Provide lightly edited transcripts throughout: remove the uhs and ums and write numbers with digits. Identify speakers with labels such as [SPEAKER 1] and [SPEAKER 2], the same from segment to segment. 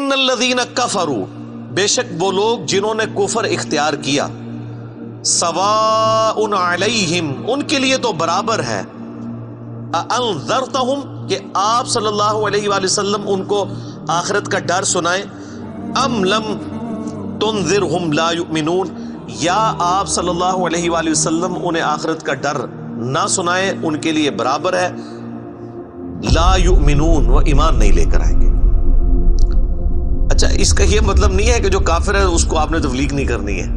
[SPEAKER 1] ان الذین کفروا، بے شک وہ لوگ جنہوں نے کفر اختیار کیا، سواء علیہم، ان کے لیے تو برابر ہے، انذرتہم، کہ آپ صلی اللہ علیہ وآلہ وسلم ان کو آخرت کا ڈر سنائیں، ام لم تنذرہم لا یؤمنون، یا آپ صلی اللہ علیہ وآلہ وسلم انہیں آخرت کا ڈر نہ سنائیں، ان کے لیے برابر ہے، لا یؤمنون، وہ ایمان نہیں لے کر آئیں گے۔ اچھا، اس کا یہ مطلب نہیں ہے کہ جو کافر ہے اس کو آپ نے تبلیغ نہیں کرنی ہے۔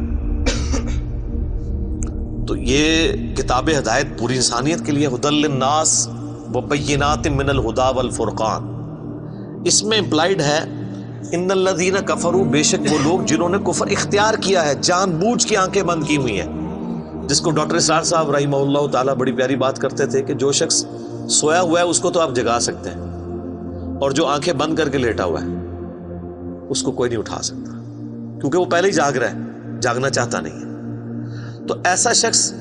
[SPEAKER 1] تو یہ کتاب ہدایت پوری انسانیت کے لیے، ہدی للناس وبینات من الہدی والفرقان، اس میں امپلائڈ ہے ان الذین کفروا، بے شک وہ لوگ جنہوں نے کفر اختیار کیا ہے، جان بوجھ کے آنکھیں بند کی ہوئی ہیں، جس کو ڈاکٹر اسرار صاحب رحمہ اللہ تعالیٰ بڑی پیاری بات کرتے تھے کہ جو شخص سویا ہوا ہے اس کو تو آپ جگا سکتے ہیں، اور جو آنکھیں بند کر کے لیٹا ہوا ہے اس کو کوئی نہیں اٹھا سکتا، کیونکہ وہ پہلے ہی جاگ رہا ہے، جاگنا چاہتا نہیں ہے۔ تو ایسا شخص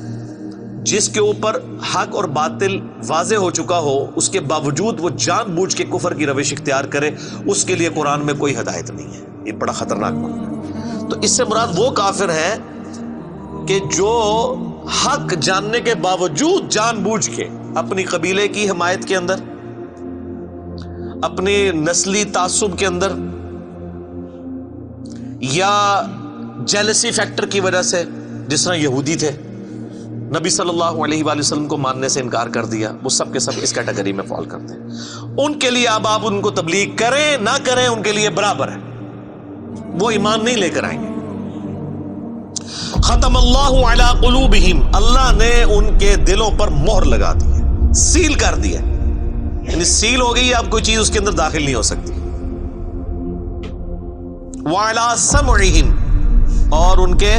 [SPEAKER 1] جس کے اوپر حق اور باطل واضح ہو چکا ہو، اس کے باوجود وہ جان بوجھ کے کفر کی روش اختیار کرے، اس کے لیے قرآن میں کوئی ہدایت نہیں ہے۔ یہ بڑا خطرناک معاملہ ہے۔ تو اس سے مراد وہ کافر ہے کہ جو حق جاننے کے باوجود جان بوجھ کے اپنی قبیلے کی حمایت کے اندر، اپنی نسلی تعصب کے اندر، یا جیلسی فیکٹر کی وجہ سے، جس طرح یہودی تھے، نبی صلی اللہ علیہ وآلہ وسلم کو ماننے سے انکار کر دیا، وہ سب کے سب اس کیٹیگری میں فال کرتے ہیں۔ ان کے لیے اب آپ ان کو تبلیغ کریں نہ کریں، ان کے لیے برابر ہے، وہ ایمان نہیں لے کر آئیں گے۔ ختم اللہ علی قلوبہم، اللہ نے ان کے دلوں پر مہر لگا دی ہے، سیل کر دیا، یعنی سیل ہو گئی، اب کوئی چیز اس کے اندر داخل نہیں ہو سکتی۔ وعلی سمعہم، اور ان کے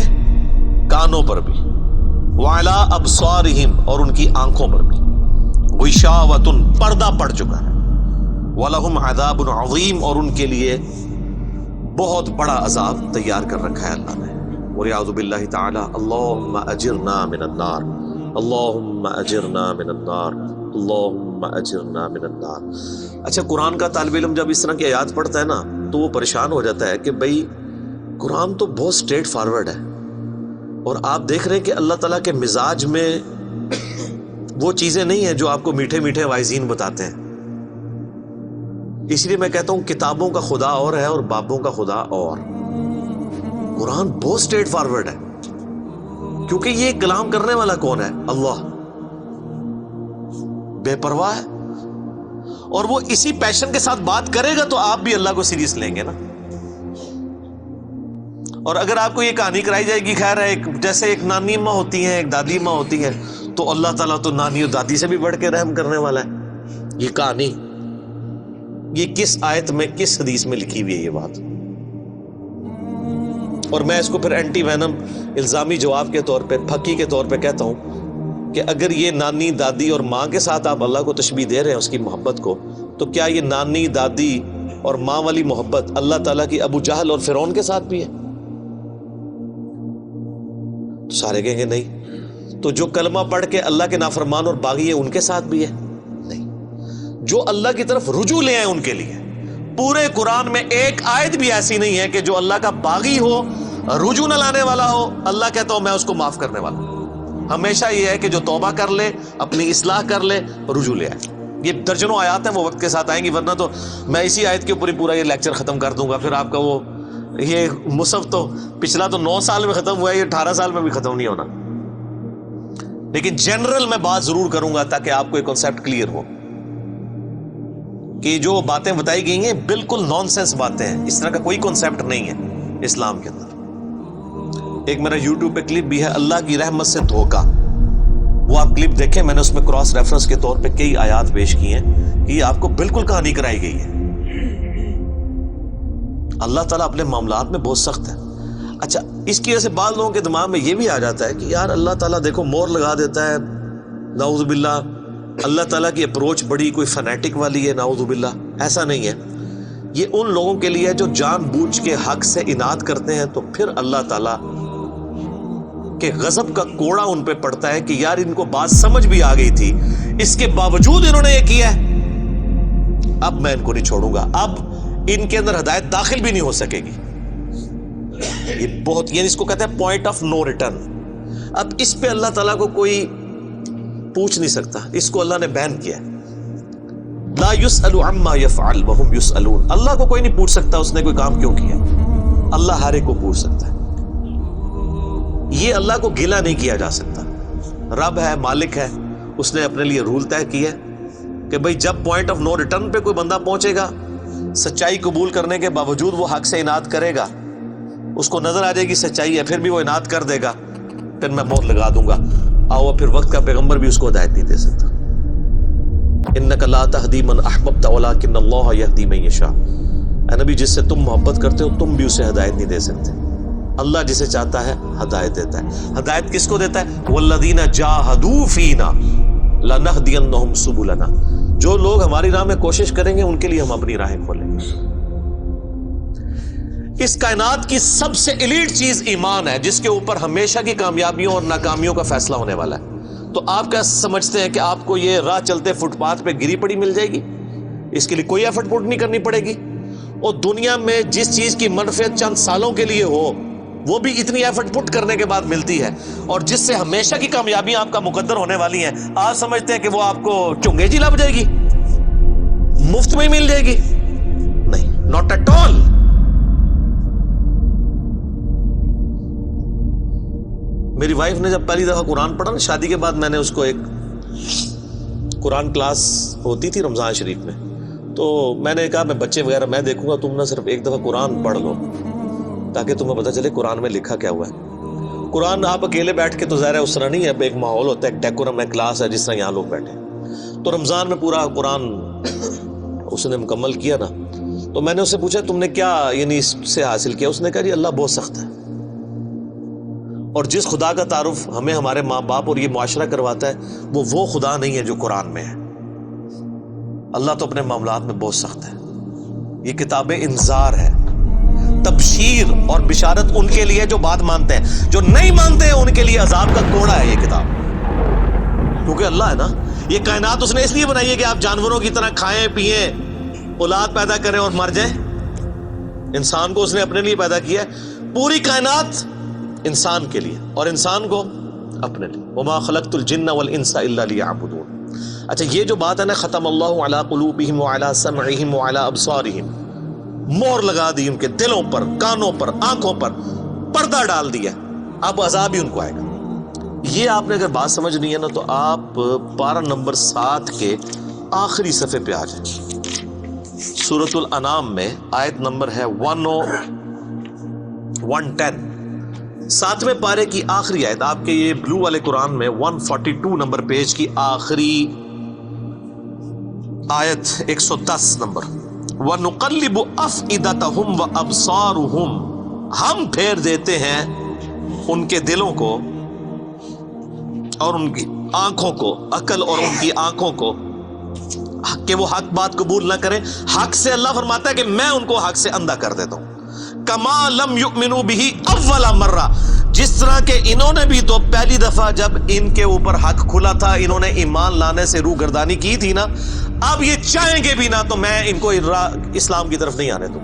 [SPEAKER 1] کانوں پر بھی، وعلی ابصارہم، اور ان کی آنکھوں پر بھی، غشاوۃ، پردہ پڑ چکا ہے، ولہم عذاب عظیم، اور ان کے لیے بہت بڑا عذاب تیار کر رکھا ہے اللہ نے۔ وَلِعَوْذُ بِاللَّهِ تَعَالَى اللہم اجرنا من النار، اللہم اجرنا من النار، اللہم اجرنا من النار۔ اچھا، قرآن کا طالب علم جب اس طرح کی آیات پڑھتا ہے نا تو وہ پریشان ہو جاتا ہے کہ بھئی قرآن تو بہت سٹریٹ فارورڈ ہے، اور آپ دیکھ رہے ہیں کہ اللہ تعالیٰ کے مزاج میں وہ چیزیں نہیں ہیں جو آپ کو میٹھے میٹھے وائزین بتاتے ہیں۔ اس لیے میں کہتا ہوں کتابوں کا خدا اور ہے اور بابوں کا خدا اور۔ قرآن بہت سٹریٹ فارورڈ ہے، کیونکہ یہ کلام کرنے والا کون ہے؟ اللہ، بے پرواہ ہے، اور وہ اسی پیشن کے ساتھ بات کرے گا تو آپ بھی اللہ کو سیریس لیں گے نا۔ اور اگر آپ کو یہ کہانی کرائی جائے گی، خیر ہے، جیسے ایک نانی ماں ہوتی ہیں، ایک دادی ماں ہوتی ہیں، تو اللہ تعالیٰ تو نانی اور دادی سے بھی بڑھ کے رحم کرنے والا ہے۔ یہ کہانی، یہ کس آیت میں، کس حدیث میں لکھی ہوئی ہے یہ بات؟ اور میں اس کو پھر اینٹی وینم الزامی جواب کے طور پہ، پھکی کے طور پہ کہتا ہوں کہ اگر یہ نانی دادی اور ماں کے ساتھ آپ اللہ کو تشبیہ دے رہے ہیں اس کی محبت کو، تو کیا یہ نانی دادی اور ماں والی محبت اللہ تعالیٰ کی ابو جہل اور فرعون کے ساتھ بھی ہے؟ تو سارے کہیں گے نہیں۔ تو جو کلمہ پڑھ کے اللہ کے نافرمان اور باغی ہیں ان کے ساتھ بھی ہے؟ نہیں۔ جو اللہ کی طرف رجوع لے آئے ان کے لیے، پورے قرآن میں ایک آیت بھی ایسی نہیں ہے کہ جو اللہ کا باغی ہو، رجوع نہ لانے والا ہو، اللہ کہتا ہوں میں اس کو معاف کرنے والا ہوں۔ ہمیشہ یہ ہے کہ جو توبہ کر لے، اپنی اصلاح کر لے، رجوع لے آئے۔ یہ درجنوں آیات ہیں، وہ وقت کے ساتھ آئیں گی، ورنہ تو میں اسی آیت کے اوپر ہی پورا یہ لیکچر ختم کر دوں گا، پھر آپ کا وہ یہ مصحف تو پچھلا تو 9 سال میں ختم ہوا ہے، یہ 18 سال میں بھی ختم نہیں ہونا۔ لیکن جنرل میں بات ضرور کروں گا تاکہ آپ کو ایک کنسیپٹ کلیئر ہو کہ جو باتیں بتائی گئی ہیں بالکل نان سینس باتیں ہیں، اس طرح کا کوئی کنسیپٹ نہیں ہے اسلام کے اندر۔ ایک میرا یوٹیوب پہ کلپ بھی ہے، اللہ کی رحمت سے دھوکا، وہ آپ کلپ دیکھیں، میں نے اس میں کراس ریفرنس کے طور پہ کئی آیات پیش کی ہیں کہ یہ آپ کو بالکل کہانی کرائی گئی ہے۔ اللہ تعالیٰ اپنے معاملات میں بہت سخت ہے۔ اچھا، اس کی وجہ سے بعض لوگوں کے دماغ میں یہ بھی آ جاتا ہے کہ یار اللہ تعالیٰ دیکھو مور لگا دیتا ہے، نعوذ باللہ اللہ تعالیٰ کی اپروچ بڑی کوئی فنیٹک والی ہے، نعوذ باللہ۔ ایسا نہیں ہے، یہ ان لوگوں کے لیے جو جان بوجھ کے حق سے اناد کرتے ہیں، تو پھر اللہ تعالیٰ کہ غضب کا کوڑا ان پہ پڑتا ہے کہ یار ان کو بات سمجھ بھی آ گئی تھی، اس کے باوجود انہوں نے یہ کیا ہے، اب میں ان کو نہیں چھوڑوں گا۔ اب ان کے اندر ہدایت داخل بھی نہیں ہو سکے گی. یہ بہت، یعنی اس کو کہتے ہیں پوائنٹ آف نو ریٹرن. اب اس پہ اللہ تعالیٰ کو کوئی پوچھ نہیں سکتا، اس کو اللہ نے بین کیا ہے. لا يسأل عما يفعل وهم يسألون. اللہ کو کوئی نہیں پوچھ سکتا اس نے کوئی کام کیوں کیا. اللہ ہر ایک کو پوچھ سکتا ہے. یہ اللہ کو گلہ نہیں کیا جا سکتا. رب ہے، مالک ہے، اس نے اپنے لیے رول طے کیا کہ بھئی جب پوائنٹ آف نو ریٹرن پہ کوئی بندہ پہنچے گا، سچائی قبول کرنے کے باوجود وہ حق سے اناد کرے گا، اس کو نظر آ جائے گی سچائی ہے، پھر بھی وہ اناد کر دے گا، پھر میں موت لگا دوں گا. آؤ پھر وقت کا پیغمبر بھی اس کو ہدایت نہیں دے سکتا. انک لا تہدی من احببت ولکن اللہ یہدی من یشاء. اے نبی، جس سے تم محبت کرتے ہو تم بھی اسے ہدایت نہیں دے سکتے. اللہ جسے چاہتا ہے ہدایت دیتا ہے. ہدایت کس کو دیتا ہے؟ والذین جاہدوا فینا لنہدینہم سبلنا. جو لوگ ہماری راہ میں کوشش کریں گے ان کے لیے ہم اپنی راہیں کھولیں گے. اس کائنات کی سب سے ایلیٹ چیز ایمان ہے، جس کے اوپر ہمیشہ کی کامیابیوں اور ناکامیوں کا فیصلہ ہونے والا ہے. تو آپ کیا سمجھتے ہیں کہ آپ کو یہ راہ چلتے فٹ پاتھ پہ گری پڑی مل جائے گی؟ اس کے لیے کوئی ایفرٹ پٹ نہیں کرنی پڑے گی. اور دنیا میں جس چیز کی منفعت چند سالوں کے لیے ہو وہ بھی اتنی ایفرٹ پٹ کرنے کے بعد ملتی ہے، اور جس سے ہمیشہ کی کامیابیاں آپ کا مقدر ہونے والی ہیں، آپ سمجھتے ہیں کہ وہ آپ کو چنگے جی لگ جائے گی، مفت میں ہی مل جائے گی؟ نہیں، ناٹ ایٹ آل. میری وائف نے جب پہلی دفعہ قرآن پڑھا نا شادی کے بعد، میں نے اس کو ایک قرآن کلاس ہوتی تھی رمضان شریف میں، تو میں نے کہا میں بچے وغیرہ میں دیکھوں گا، تم نہ صرف ایک دفعہ قرآن پڑھ لو تاکہ تمہیں پتہ چلے قرآن میں لکھا کیا ہوا ہے. قرآن آپ اکیلے بیٹھ کے تو ظاہر ہے اس طرح نہیں ہے، اب ایک ماحول ہوتا ہے، ایک ڈیکورم ہے، کلاس ہے جس طرح یہاں لوگ بیٹھے. تو رمضان میں پورا قرآن اس نے مکمل کیا نا، تو میں نے اس سے پوچھا تم نے کیا یعنی اس سے حاصل کیا؟ اس نے کہا جی اللہ بہت سخت ہے، اور جس خدا کا تعارف ہمیں ہمارے ماں باپ اور یہ معاشرہ کرواتا ہے وہ خدا نہیں ہے جو قرآن میں ہے. اللہ تو اپنے معاملات میں بہت سخت ہے. یہ کتاب انذار ہے، تبشیر اور بشارت ان کے لیے جو بات مانتے ہیں. جو نہیں مانتے ہیں ان کے لیے عذاب کا کوڑا ہے یہ کتاب. کیونکہ اللہ ہے نا، یہ کائنات اس نے اس لیے بنائی ہے کہ آپ جانوروں کی طرح کھائیں پیئیں، اولاد پیدا کریں اور مر جائیں. انسان کو اس نے اپنے لیے پیدا کیا ہے، پوری کائنات انسان کے لیے اور انسان کو اپنے لیے. وما خلقت الجن والانس الا لیعبدون. اچھا یہ جو بات ہے نا، ختم اللہ علی قلوبہم وعلی سمعہم وعلی ابصارہم، مہر لگا دی ان کے دلوں پر، کانوں پر، آنکھوں پر، پردہ ڈال دیا، اب عذاب ہی ان کو آئے گا. یہ آپ نے اگر بات سمجھنی ہے نا تو آپ پارہ نمبر 7 کے آخری صفحے پہ آ جائیں. سورۃ الانعام میں آیت نمبر ہے 110، 7ویں پارے کی آخری آیت. آپ کے یہ بلو والے قرآن میں 142 نمبر پیج کی آخری آیت 110 نمبر. وَنُقَلِّبُ أَفْئِدَتَهُمْ وَأَبْصَارُهُمْ، ہم پھیر دیتے ہیں ان کے دلوں کو اور ان کی آنکھوں کو، عقل اور ان کی آنکھوں کو، کہ وہ حق بات قبول نہ کریں. حق سے اللہ فرماتا ہے کہ میں ان کو حق سے اندھا کر دیتا ہوں. کما لم یؤمنوا به اول مرہ، جس طرح کہ انہوں نے بھی تو پہلی دفعہ جب ان کے اوپر حق کھلا تھا انہوں نے ایمان لانے سے روح گردانی کی تھی نا، اب یہ چاہیں گے بھی نہ تو میں ان کو اسلام کی طرف نہیں آنے دوں.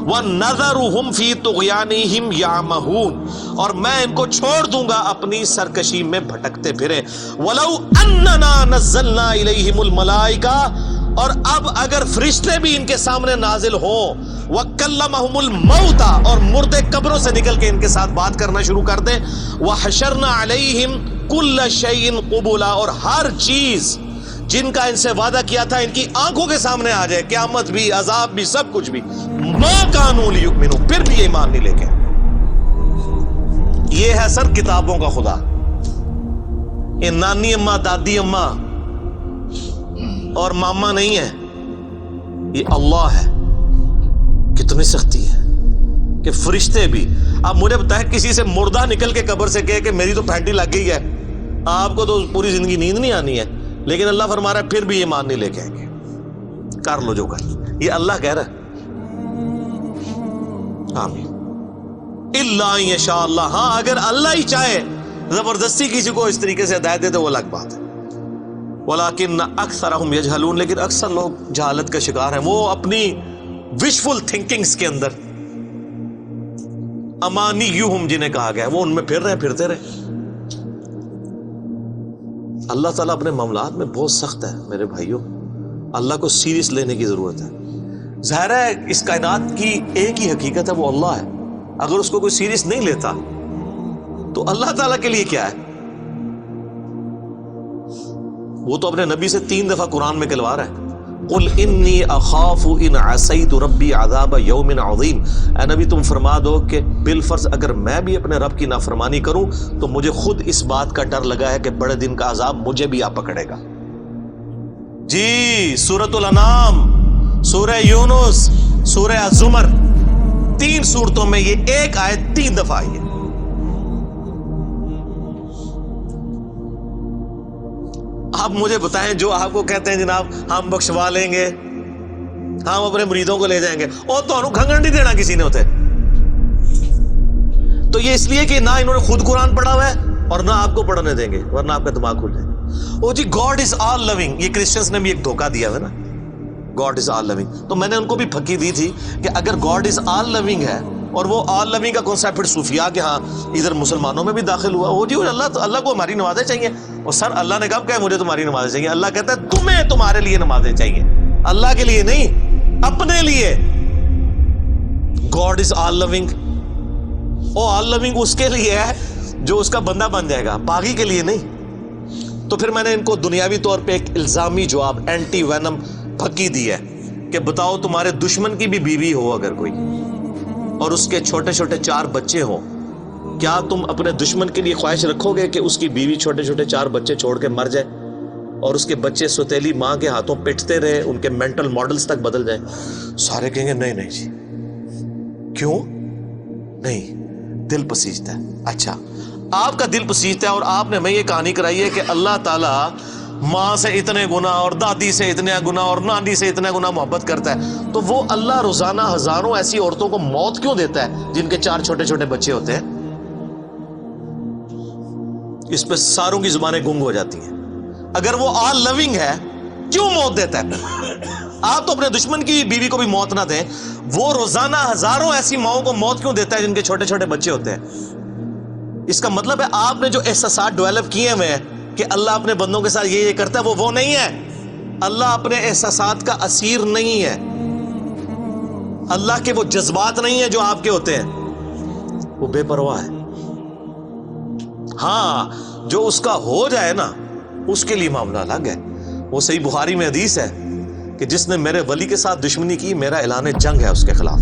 [SPEAKER 1] وَنَذَرُهُمْ فِي طُغْيَانِهِمْ يَعْمَهُونَ، اور میں ان کو چھوڑ دوں گا اپنی سرکشی میں بھٹکتے پھرے. وَلَوْ أَنَّنَا نَزَّلْنَا إِلَيْهِمُ الْمَلَائِكَةَ، اور اب اگر فرشتے بھی ان کے سامنے نازل ہوں، وَكَلَّمَهُمُ الْمَوْتَى، اور مردے قبروں سے نکل کے ان کے ساتھ بات کرنا شروع کر دیں. وَحَشَرْنَا عَلَيْهِمْ كُلَّ شَيْءٍ قُبُلًا، اور ہر چیز جن کا ان سے وعدہ کیا تھا ان کی آنکھوں کے سامنے آ جائے، قیامت بھی، عذاب بھی، سب کچھ بھی. مَا كَانُوا لِيُؤْمِنُوا، پھر بھی ایمان نہیں لے کے. یہ ہے سر کتابوں کا خدا. یہ نانی اماں، دادی اماں اور ماما نہیں ہے، یہ اللہ ہے. کتنی سختی ہے کہ فرشتے بھی. اب مجھے بتائیں کسی سے مردہ نکل کے قبر سے کہے کہ میری تو پھینٹی لگ گئی ہے، آپ کو تو پوری زندگی نیند نہیں آنی ہے، لیکن اللہ فرما رہا ہے پھر بھی یہ مان نہیں لے کے آئیں گے. کر لو جو کر، یہ اللہ کہہ رہا ہے. آمین. الا ان یشاء اللہ، ہاں اگر اللہ ہی چاہے زبردستی کسی کو اس طریقے سے ہدایت دے تو وہ الگ بات ہے. ولیکن اکثرہم یجہلون، لیکن اکثر لوگ جہالت کا شکار ہیں. وہ اپنی وشفل تھنکنگز کے اندر، امانیہم جنہیں کہا گیا ہے، وہ ان میں پھر رہے، پھرتے رہے۔ اللہ تعالیٰ اپنے معاملات میں بہت سخت ہے میرے بھائیوں، اللہ کو سیریس لینے کی ضرورت ہے۔ ظاہر ہے اس کائنات کی ایک ہی حقیقت ہے، وہ اللہ ہے، اگر اس کو کوئی سیریس نہیں لیتا تو اللہ تعالیٰ کے لیے کیا ہے؟ وہ تو اپنے نبی سے 3 دفعہ قرآن میں کہلوا رہا ہے، قل انی اخاف ان عصیت ربی عذاب یوم عظیم، اے نبی تم فرما دو کہ بالفرض اگر میں بھی اپنے رب کی نافرمانی کروں تو مجھے خود اس بات کا ڈر لگا ہے کہ بڑے دن کا عذاب مجھے بھی آ پکڑے گا۔ جی سورۃ الانعام، سورہ یونس، سورہ الزمر، 3 سورتوں میں یہ ایک آیت 3 دفعہ آئی ہے۔ آپ مجھے بتائیں جو آپ کو کہتے ہیں جناب ہم بخشوا لیں گے، ہم اپنے مریدوں کو لے جائیں گے، اور تو انہوں کھنگن نہیں دینا کسی نے ہوتے، تو یہ اس لیے کہ نہ انہوں نے خود قرآن پڑھا ہوا ہے اور نہ آپ کو پڑھنے دیں گے، ورنہ آپ کا دماغ کھل جائے گا۔ او جی گاڈ از آل لونگ، یہ کرسچنس نے بھی ایک دھوکہ دیا ہے نا، گاڈ از آل لونگ، تو میں نے ان کو بھی پھکی دی تھی کہ اگر گاڈ از آل لونگ ہے اور وہ آل لونگ کا کانسیپٹ پھر صوفیاء کے ہاں ادھر مسلمانوں میں بھی داخل ہوا، وہ جی اللہ کو ہماری نمازیں چاہیے، اور سر اللہ نے کب کہا مجھے تمہاری نمازیں چاہیے؟ اللہ کہتا ہے تمہیں تمہارے لیے نمازیں چاہیے، اللہ کے لیے نہیں، اپنے لیے۔ گاڈ از آل لونگ، او آل لونگ اس کے لیے ہے جو اس کا بندہ بن جائے گا، باقی کے لیے نہیں۔ تو پھر میں نے ان کو دنیاوی طور پہ ایک الزامی جواب، اینٹی وینم پھکی دی ہے کہ بتاؤ تمہارے دشمن کی بھی بیوی ہو اگر کوئی اور اس کے چھوٹے چھوٹے 4 بچے ہوں، کیا تم اپنے دشمن کے لیے خواہش رکھو گے کہ اس کی بیوی چھوٹے چھوٹے 4 بچے چھوڑ کے مر جائے اور اس کے بچے سوتیلی ماں کے ہاتھوں پٹتے رہے، ان کے مینٹل ماڈلز تک بدل جائیں؟ سارے کہیں گے نہیں نہیں جی، کیوں نہیں؟ دل پسیجتا ہے۔ اچھا آپ کا دل پسیجتا ہے اور آپ نے ہمیں یہ کہانی کرائی ہے کہ اللہ تعالیٰ ماں سے اتنے گنا اور دادی سے اتنے گنا اور نانی سے اتنے گنا محبت کرتا ہے، تو وہ اللہ روزانہ ہزاروں ایسی عورتوں کو موت کیوں دیتا ہے جن کے 4 چھوٹے چھوٹے بچے ہوتے ہیں؟ اس پہ ساروں کی زبانیں گنگ ہو جاتی ہیں۔ اگر وہ آل لونگ ہے کیوں موت دیتا ہے؟ آپ تو اپنے دشمن کی بیوی کو بھی موت نہ دیں، وہ روزانہ ہزاروں ایسی ماؤں کو موت کیوں دیتا ہے جن کے چھوٹے چھوٹے بچے ہوتے ہیں؟ اس کا مطلب ہے آپ نے جو احساسات ڈیولپ کیے ہوئے ہیں کہ اللہ اپنے بندوں کے ساتھ یہ کرتا ہے، وہ نہیں ہے۔ اللہ اپنے احساسات کا اسیر نہیں ہے، اللہ کے وہ جذبات نہیں ہیں جو آپ کے ہوتے ہیں، وہ بے پرواہ ہے۔ ہاں جو اس کا ہو جائے نا اس کے لیے معاملہ الگ ہے۔ وہ صحیح بخاری میں حدیث ہے کہ جس نے میرے ولی کے ساتھ دشمنی کی میرا اعلان جنگ ہے اس کے خلاف،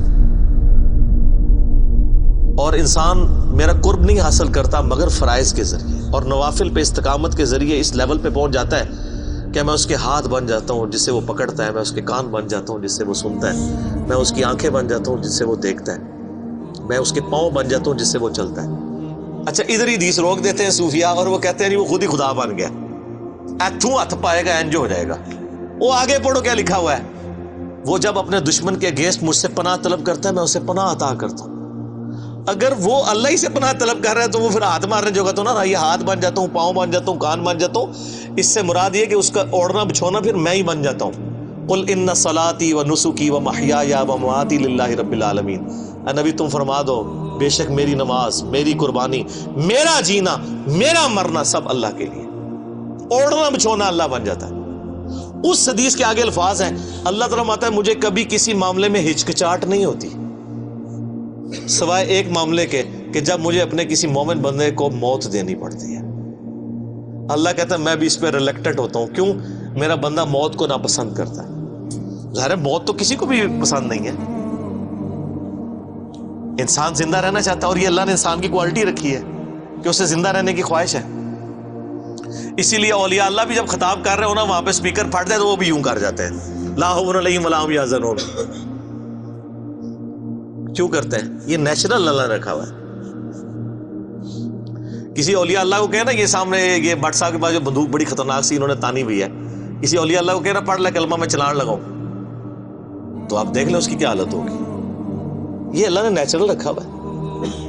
[SPEAKER 1] اور انسان میرا قرب نہیں حاصل کرتا مگر فرائض کے ذریعے اور نوافل پہ استقامت کے ذریعے اس لیول پہ پہنچ جاتا ہے کہ میں اس کے ہاتھ بن جاتا ہوں جس سے وہ پکڑتا ہے، میں اس کے کان بن جاتا ہوں جس سے وہ سنتا ہے، میں اس کی آنکھیں بن جاتا ہوں جس سے وہ دیکھتا ہے، میں اس کے پاؤں بن جاتا ہوں جس سے وہ چلتا ہے۔ اچھا ادھر ہی حدیث روک دیتے ہیں صوفیاء اور وہ کہتے ہیں نہیں وہ خود ہی خدا بن گیا، ایتھوں ہاتھ پائے گا انج ہو جائے گا۔ وہ آگے پڑھو کیا لکھا ہوا ہے، وہ جب اپنے دشمن کے اگینسٹ مجھ سے پناہ طلب کرتا ہے میں اسے پناہ عطا کرتا ہوں۔ اگر وہ اللہ ہی سے پناہ طلب کر رہا ہے تو وہ پھر ہاتھ مارنے جو تو نا، یہ ہاتھ بن جاتا ہوں، پاؤں بن جاتا ہوں، کان بن جاتا ہوں، اس سے مراد یہ کہ اس کا اوڑھنا بچھونا پھر میں ہی بن جاتا ہوں۔ قل ان صلاتی و نسکی و محیای و مماتی للہ رب العالمین، اے نبی تم فرما دو بے شک میری نماز، میری قربانی، میرا جینا، میرا مرنا سب اللہ کے لیے۔ اوڑھنا بچھونا اللہ بن جاتا ہے۔ اس حدیث کے آگے الفاظ ہیں، اللہ تعالیٰ فرماتا ہے مجھے کبھی کسی معاملے میں ہچکچاہٹ نہیں ہوتی سوائے ایک معاملے کے کہ جب مجھے اپنے کسی مومن بندے کو موت دینی پڑتی ہے۔ اللہ کہتا ہے میں بھی اس پہ ریلیکٹڈ ہوتا ہوں، کیوں؟ میرا بندہ موت کو ناپسند کرتا ہے۔ ظاہر ہے موت تو کسی کو بھی پسند نہیں ہے، انسان زندہ رہنا چاہتا ہے، اور یہ اللہ نے انسان کی کوالٹی رکھی ہے کہ اسے زندہ رہنے کی خواہش ہے۔ اسی لیے اولیاء اللہ بھی جب خطاب کر رہے ہو نا وہاں پہ اسپیکر پھٹ جائے تو وہ بھی یوں کر جاتے ہیں، لا خوف علیہم ولا هم یحزنون۔ کیوں کرتے ہیں؟ یہ نیچرل اللہ نے رکھا ہوا ہے۔ کسی اولیاء اللہ کو کہنا یہ سامنے یہ بٹ صاحب کے پاس جو بندوق بڑی خطرناک سی انہوں نے تانی ہوئی ہے، کسی اولیاء اللہ کو کہنا پڑھ لے کلمہ میں چلان لگاؤں، تو آپ دیکھ لیں اس کی کیا حالت ہوگی۔ یہ اللہ نے نیچرل رکھا ہوا ہے۔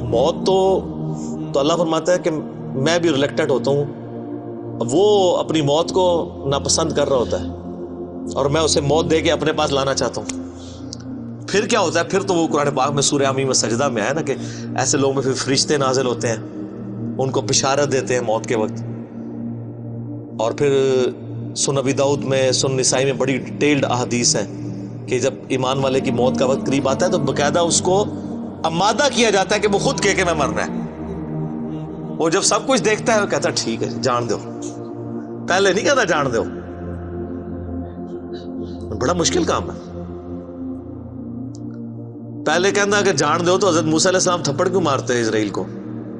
[SPEAKER 1] موت تو اللہ فرماتا ہے کہ میں بھی ریلیکٹڈ ہوتا ہوں، وہ اپنی موت کو ناپسند کر رہا ہوتا ہے اور میں اسے موت دے کے اپنے پاس لانا چاہتا ہوں۔ پھر کیا ہوتا ہے؟ پھر تو وہ قرآن پاک میں سورہ حمیم سجدہ میں ہے نا کہ ایسے لوگوں میں پھر فرشتے نازل ہوتے ہیں، ان کو بشارت دیتے ہیں موت کے وقت. اور پھر سنن ابی داؤد میں، سنن نسائی میں بڑی ڈیٹیلڈ احادیث ہیں کہ جب ایمان والے کی موت کا وقت قریب آتا ہے تو باقاعدہ اس کو آمادہ کیا جاتا ہے کہ وہ خود کہے کہ میں مرنا ہے. وہ جب سب کچھ دیکھتا ہے وہ کہتا ہے ٹھیک ہے جان دو. پہلے نہیں کہتا جان دو. بڑا مشکل کام ہے. پہلے کہنا کہ جان دو تو حضرت موسیٰ علیہ السلام تھپڑ کیوں مارتے ہیں اسرائیل کو؟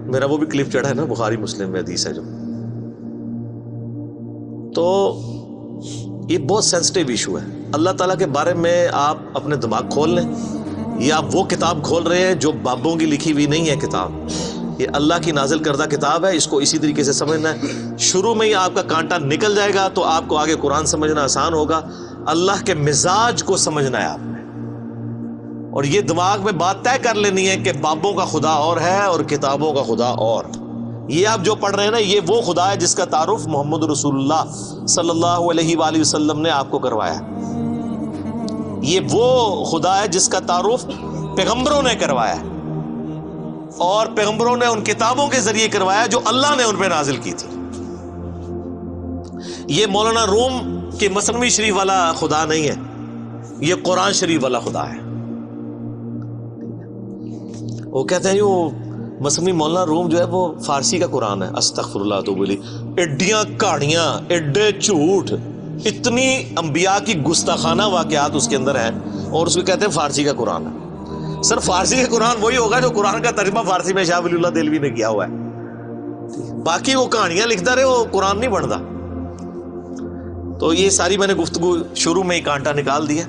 [SPEAKER 1] میرا وہ بھی کلپ چڑھا ہے نا، بخاری مسلم میں حدیث ہے جو. تو یہ بہت سینسٹیو ایشو ہے. اللہ تعالیٰ کے بارے میں آپ اپنے دماغ کھول لیں. یہ آپ وہ کتاب کھول رہے ہیں جو بابوں کی لکھی ہوئی نہیں ہے کتاب. یہ اللہ کی نازل کردہ کتاب ہے. اس کو اسی طریقے سے سمجھنا ہے. شروع میں ہی آپ کا کانٹا نکل جائے گا تو آپ کو آگے قرآن سمجھنا آسان ہوگا. اللہ کے مزاج کو سمجھنا ہے آپ نے، اور یہ دماغ میں بات طے کر لینی ہے کہ بابوں کا خدا اور ہے اور کتابوں کا خدا اور. یہ آپ جو پڑھ رہے ہیں نا، یہ وہ خدا ہے جس کا تعارف محمد رسول اللہ صلی اللہ علیہ وآلہ وسلم نے آپ کو کروایا. یہ وہ خدا ہے جس کا تعارف پیغمبروں نے کروایا ہے، اور پیغمبروں نے ان کتابوں کے ذریعے کروایا جو اللہ نے ان پہ نازل کی تھی. یہ مولانا روم کے مثنوی شریف والا خدا نہیں ہے، یہ قرآن شریف والا خدا ہے. وہ کہتے ہیں وہ مثنوی مولانا روم جو ہے وہ فارسی کا قرآن ہے. استغفر اللہ تو بولی ایڈیاں کہانیاں، ایڈے جھوٹ، اتنی انبیاء کی گستاخانہ واقعات اس کے اندر ہیں، اور اس کو کہتے ہیں فارسی کا قرآن ہے. سر فارسی کا قرآن وہی ہوگا جو قرآن کا ترجمہ فارسی میں شاہ ولی اللہ دہلوی نے کیا ہوا ہے. باقی وہ کہانیاں لکھتا رہے، وہ قرآن نہیں بنتا. تو یہ ساری میں نے گفتگو شروع میں ہی کانٹا نکال دیا.